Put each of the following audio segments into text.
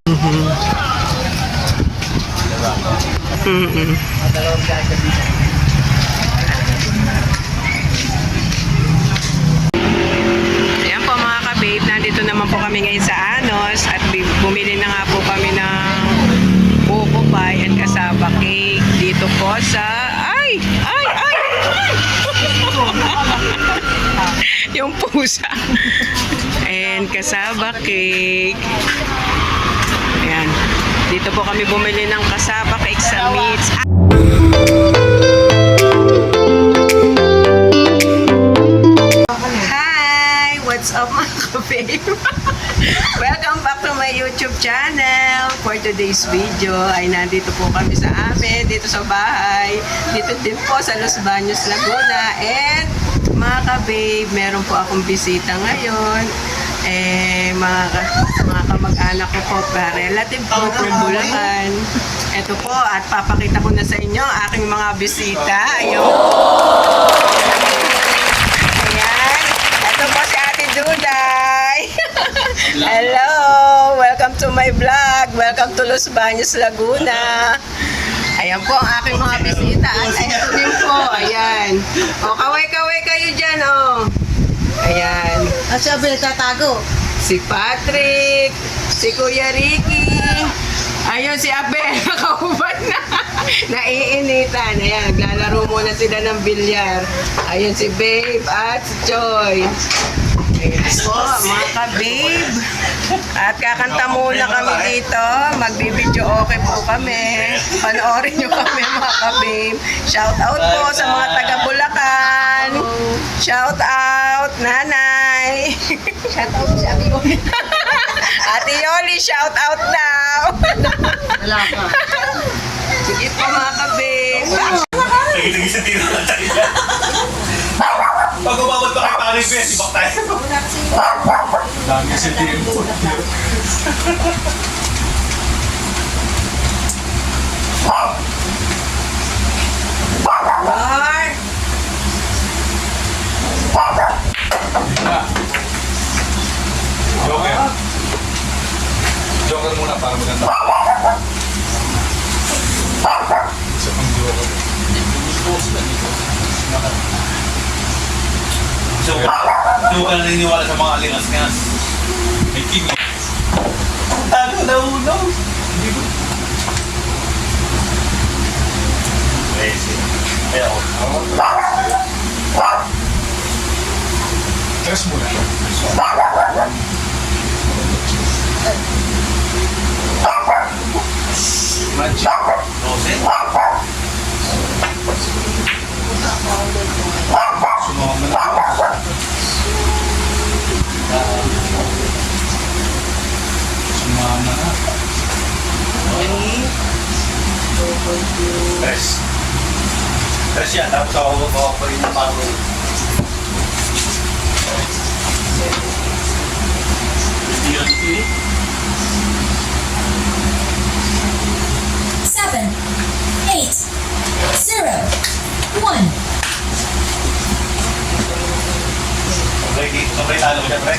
Ayan po mga ka-babe, nandito naman po kami ngayon sa Anos at bumili na nga po kami ng buko pie at kasaba cake dito po sa yung pusa and kasaba cake. Ayan, dito po kami bumili ng kasaba cake sa Meats. Hi! What's up mga ka-babe? Welcome back to my YouTube channel. For today's video ay nandito po kami sa amin, dito sa bahay. Dito din po sa Los Baños, Laguna. And mga ka-babe, meron po akong bisita ngayon. Mga kamag-anak ko po, relative po from Bulacan. Ito po, at papakita ko na sa inyo ang aking mga bisita. Ayun. Ayan. Ito po si Ate Duday. Hello! Welcome to my vlog. Welcome to Los Baños, Laguna. Ayan po ang aking mga bisita. At ito din po. Ayan. O, kaway-kaway kayo dyan, o. Ayan. At sabi, tatago. Si Patrick, si Kuya Ricky, ayun si Abel, nakahubad na, naiinitan. Ayan, naglalaro muna sila ng bilyar. Ayun si Babe at si Joy. Ayan po, mga ka-babe. At kakanta muna kami dito. Magbibideo okay po kami. Panoorin nyo kami mga ka-babe. Shout out po sa mga taga-Bulacan. Shout out, nanay. Shout out si Ate Yoli. Ate Yoli, shout out daw. Wala ka. Sige po mga ka-babe. Sige sa tiro na tayo. Pag umabot pa kay Paris Pes, ibak tayo. Lagi sa tiro. Lord. Joker. Joker muna para maganda. Isa pang joker. So, hindi ka naniniwala sa mga alingas-ngas. May king eh. Ano na uno? Hindi ko. Crazy. Kaya ako. Tres muna. Magic. Rose. Sumama na ako. Sumama na. Tres. Tres yan. Tapos ako pa rin yung bago. Seven, 8, 0, 1. Sabay talo ko siya, pre?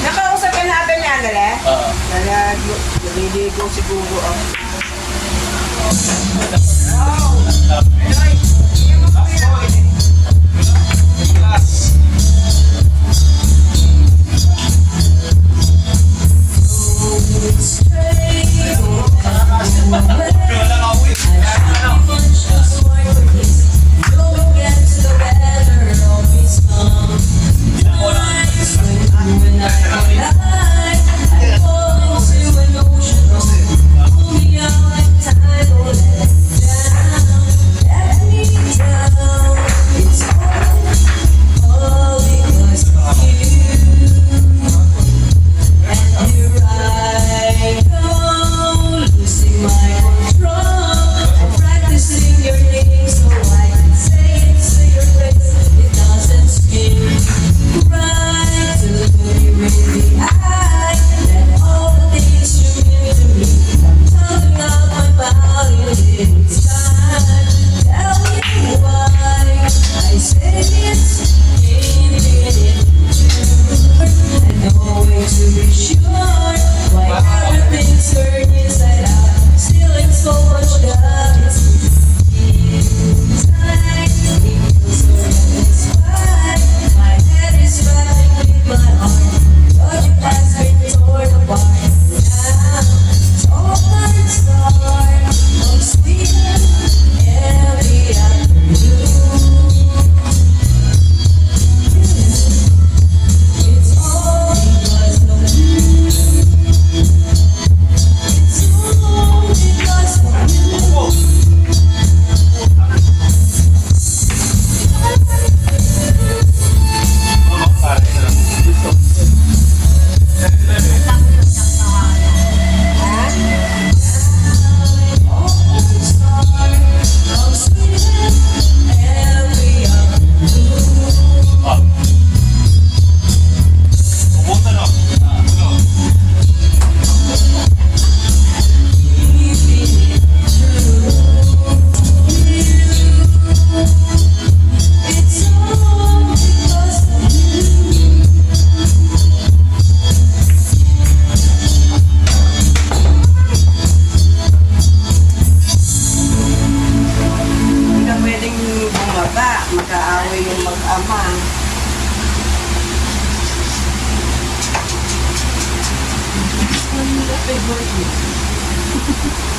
Nakausap ka natin niya, Andale? Oo. Naliligo siguro ako. Let me down. It's all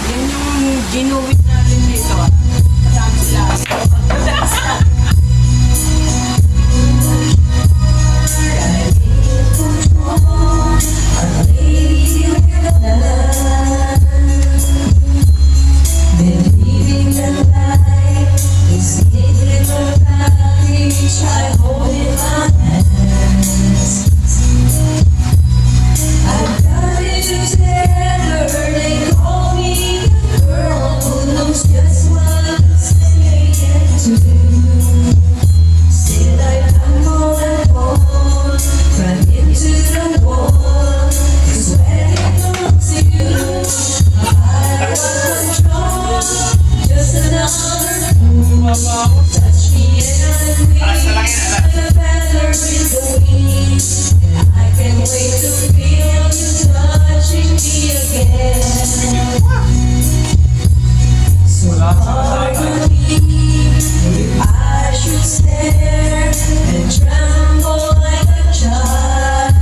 Yan yung ginuwit natin dito. Kasama sila. Just what I'm saying to you. Still I tumble and fall, run into the wall. 'Cause when it comes to you, I'm out of control. Just another fool. Touch me and I breathe like a feather in the wind. And I can't wait to feel you touching me again. So pardon me if I should stare and tremble like a child.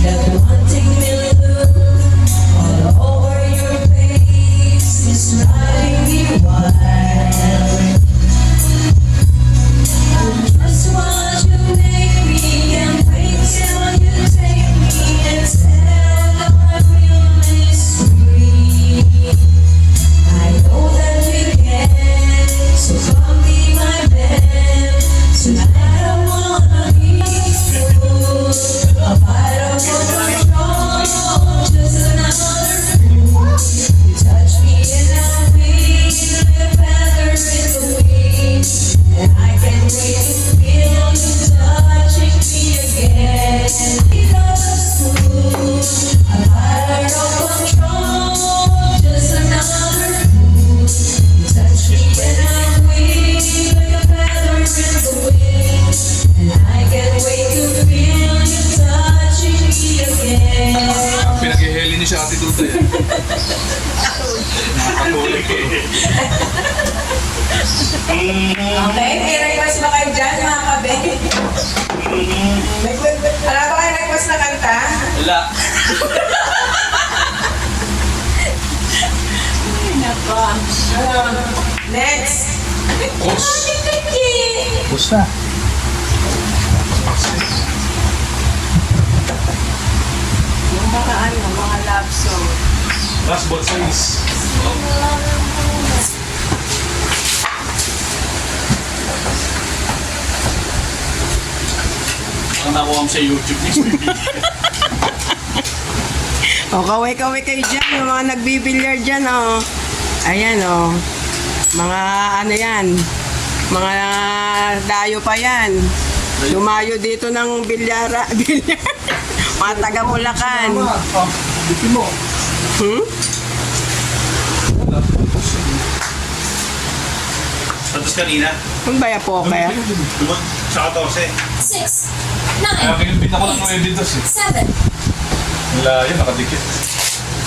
That wanting me look all over your face is driving me wild. I'm just what you make me and wait till you take me and tell my real mystery. I know that we can, so come be my man. Tonight I wanna be full of I don't wanna control, just another fool. You touch me and I breathe like a feather in the wind. And I can't wait to feel you touching me again. Because fool, I'm out of control, just another fool. You touch me and I breathe like a feather in the wind. And I can't wait to feel you touching me again. Pinag-iheli ni siya Ate Duda yan. Nakakatuloy ko. Okay, may request ba kayo dyan, mga kabe? Wala ba kayo request na kanta? Wala. Next! Kus. Kus na. Yung mga love song. Last but size. Ang nakuha mo sa YouTube ni O, kaway-kaway kayo dyan, yung mga nagbibilyar dyan, o. Ayan, o. Mga ano yan, mga dayo pa yan. Lumayo dito ng bilyara, mga taga Bulacan. Bitin mo. Hmm? Tapos kanina, Kung ba ya poker? lumag sa 14. 6, Kaya 9, kinubit ako lang ng editos eh. 7, Wala yun, nakadikit.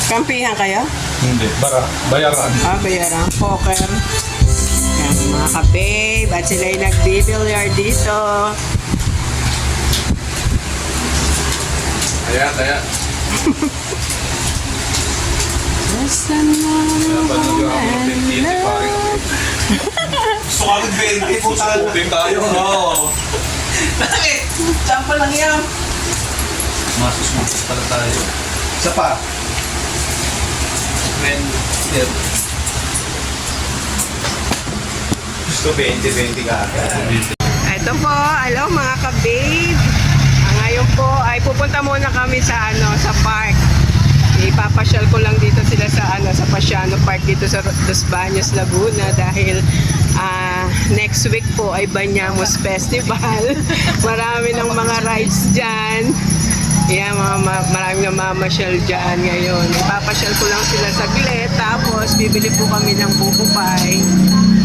Kampihan kayo? Hindi, bayaran. Bayaran. Poker. Yan, mga ka-babe. At sila'y nagbibilyar dito. Kaya. Just another Gusto ka mag-20 po sa puting tayo, no? Bakit? Sample lang yan. Masus pala tayo. Isa pa. Gusto 20-20 ka. Ito po, hello mga ka-babe. Ngayon po ay pupunta muna kami sa sa park. Ipapasyal ko lang dito sila sa sa Pasiano Park dito sa Los Baños, Laguna dahil next week po ay Banyamos Festival. Marami ng mga rides diyan. Yeah, maraming namamasyal dyan ngayon. Ipapasyal ko lang sila saglit tapos bibili po kami ng buko pie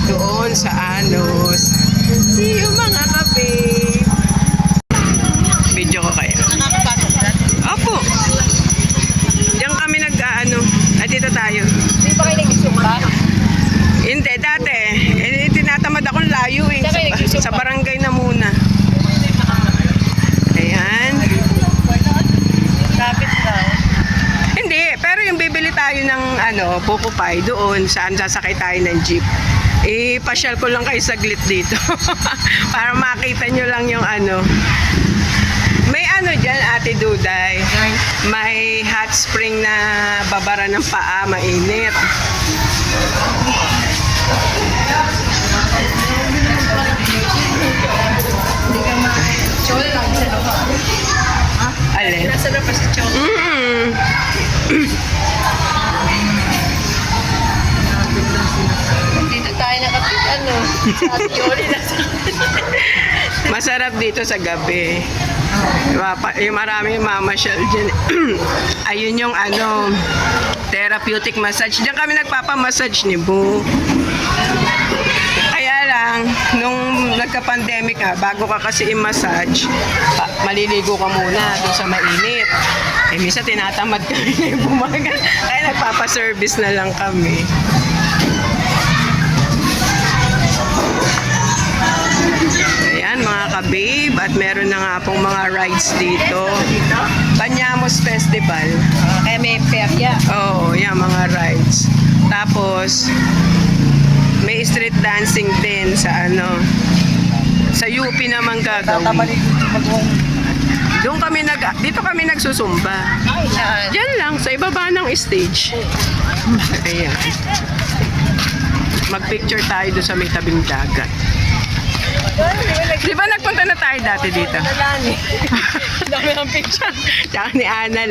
doon sa Anos. See you mga ka-babe. Video ko kayo. Opo. Diyan kami dito tayo. Hindi pa kayo nagsusumba? Hindi, dati. Tinatamad akong layo eh. Sa barangay na muna. Ayan. Lapit tayo ng Pupupay doon saan sasakay tayo ng jeep. Pasyal ko lang kayo saglit dito para makita nyo lang yung may dyan, Ate Duday, may hot spring na babara ng paa, mainit. Chola lang sa loob. Alin? Nasa loob pa si Chola. Dito tayo nakapit, sa Ate Yoli na Masarap dito sa gabi. Yung marami mamasyal dyan. Ayun yung therapeutic massage. Diyan kami nagpapamassage ni Boo. Kaya lang, nung nagka-pandemic bago ka kasi i-massage, maliligo ka muna doon sa mainit. Minsan tinatamad kami na yung bumagal. Kaya nagpapaservice na lang kami. Ayan mga ka-babe, at meron na nga pong mga rides dito. Banyamos Festival. Kaya may perya. Oo, yan mga rides. Tapos, may street dancing din sa sa UP naman gagawin. Dito kami nagsusumba. Diyan lang, sa ibaba ng stage. Ayan. Mag-picture tayo doon sa may tabing dagat. Di ba nagpunta na tayo dati dito? Dami ng picture. Tsaka ni Anal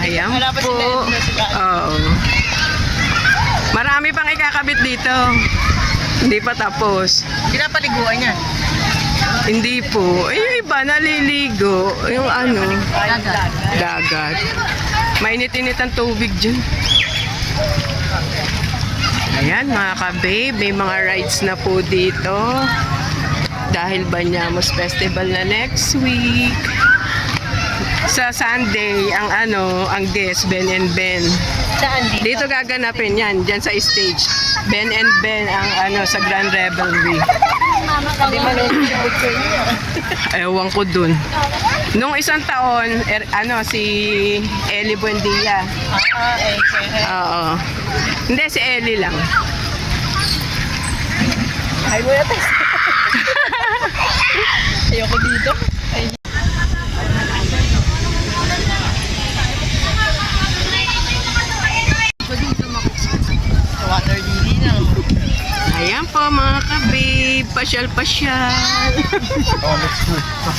Ayan po. Oo. Marami pang ikakabit dito. Hindi pa tapos. Pinapaliguan niya. Hindi po. Yung iba naliligo. Yung dagat. Mainit-init ang tubig dyan. Ayan mga ka-babe, may mga rides na po dito. Dahil Banyamos Festival na next week. Sa Sunday, ang guest, Ben and Ben. Saan dito? Dito gaganapin yan, dyan sa stage. Ben and Ben ang sa Grand Revelry. Hindi man yung picture niya. Ewan ko dun. Nung isang taon, si Ellie Buendia. Oo. Hindi, si Ellie lang. Ay mo na tayo. Ayoko dito. Water lily na. Ayan po mga ka-babe, pasyal-pasyal.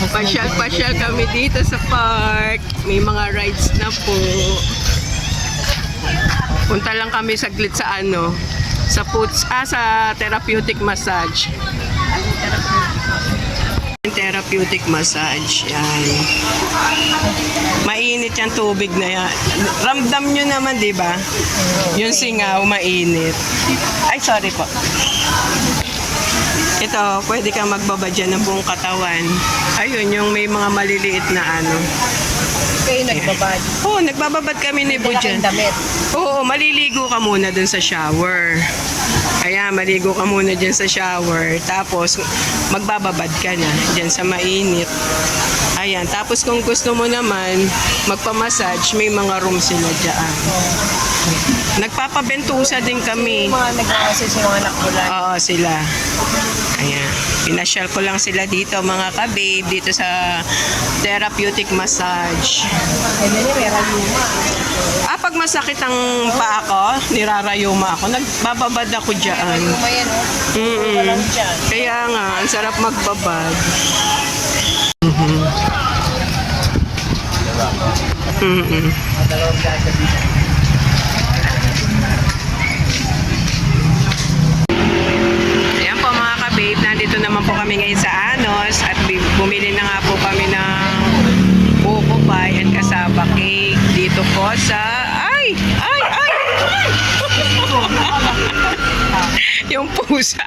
Pasyal-pasyal kami dito sa park. May mga rides na po. Punta lang kami saglit sa sa therapeutic massage. Therapeutic massage. Yan. Mainit yung tubig na yan. Ramdam nyo naman, di ba? Yung singaw, mainit. Ay, sorry po. Ito, pwede kang magbaba dyan ng buong katawan. Ayun, yung may mga maliliit na Kayo nagbabad. Oo, nagbababad kami ni Bu dyan. Damit. Oo, maliligo ka muna dun sa shower. Ayan, maligo ka muna dyan sa shower. Tapos, magbababad ka na dyan sa mainit. Ayan, tapos kung gusto mo naman magpamassage, may mga room sila dyan. Nagpapabentusa din kami. Yung mga nag-assist yung mga nakbulan. Oo, sila. Ayan. Pinasyal ko lang sila dito, mga ka-babe, dito sa therapeutic massage. Ayun na may rayuma. Pag masakit ang paa ko, nirarayuma ako, nagbababad ako dyan. Rayuma yan, Mm-mm. Walang dyan. Kaya nga, ang sarap magbabad. Ayan po mga ka-babe, nandito naman po kami ngayon sa Anos at bumili na nga po kami ng Pupupay at kasaba cake dito po sa yung pusa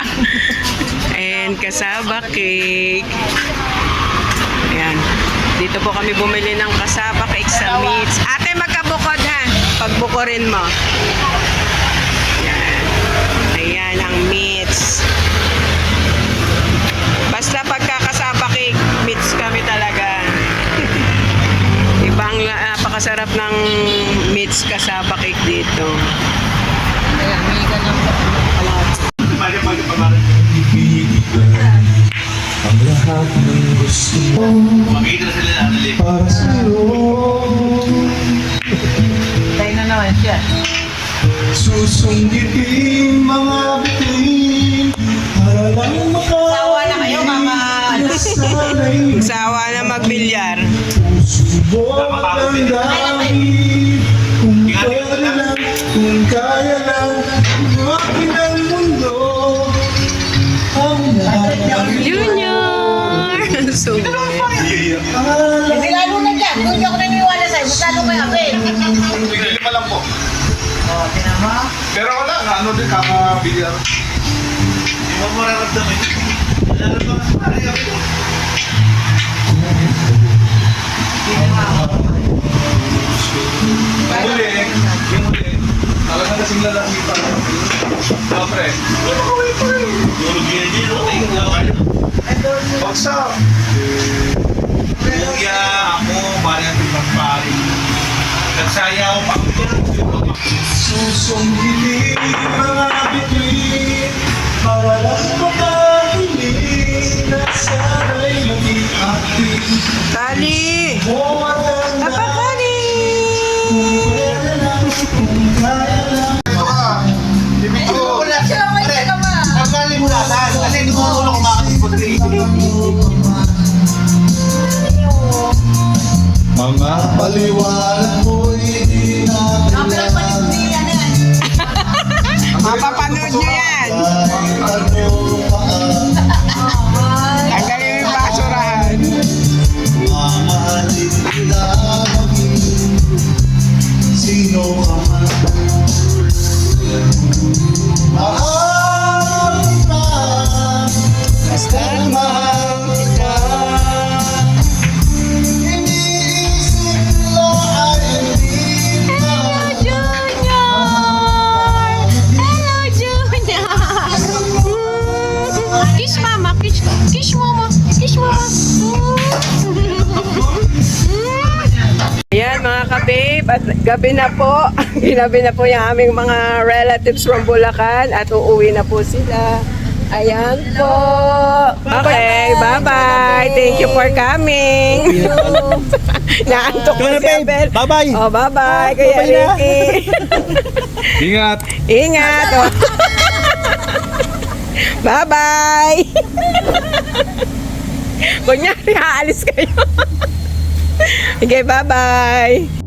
and kasaba cake. Ayan, dito po kami bumili ng kasaba cake sa Meats. Ate, magkabukod ha, pagbukurin mo. Ayan, ayan ang Meats. Basta pagkakasaba cake, Meats kami talaga. Ibang napakasarap ng meets kasaba cake dito. Kaya may ka ng kalahati. Mali pa. Ang lahat ng gusto mo Makikita na sila na analip. para sa'yo. Tayo na naman siya. Susunggitin mga bitin para lang Sawa na kayo, mga makasanay. Sawa na magbilyar. Subok ang dahil kung kaya lang akin ang mundo. Ang lahat ng Junior! So, Hindi lalo na dyan. Kung hindi ako naniniwala sa'yo, mas lalo kayo ako eh. Lima lang po. O, tinama. Pero wala, ano din kakabilyar. Hindi mo mararamdaman. Nararamdaman sa pare kami. Yung huli, talagang kasing lalaki pa. Siyempre. Tulog yan din, okay? Bagsak. Kuya, ako, bari ang pagpapari. Nagsayaw pa ako dyan. susunggitin mga bituin para lang makahiling na sana'y maging ating Kali! buwan ng Napakali! kung pwede lang, kung kaya lang. Siya lang may tinama. Kasi hindi mo ulo kumakatikot sa isip. Mga paliwanag ko'y di natin alam. Mapapanood nyo yan! Tanggalin yung basurahan. Mamahalin kita maging sino ka man. Mahal kita, basta't mahal kita. Iniisip lang ay hindi na. Hello, Junior! Kiss mama, kiss mama, kiss mama. Ayan mga ka-babe, at gabi na po. Ginabi na po yung aming mga relatives from Bulacan at uuwi na po sila. Ayan po. Okay, bye-bye. Thank you for coming. Naantok na si Abel. Bye-bye. Oh, bye-bye. Kuya Ricky. Ingat. Ingat. Oh. Bye-bye. Kunyari, aalis kayo. Okay, bye-bye.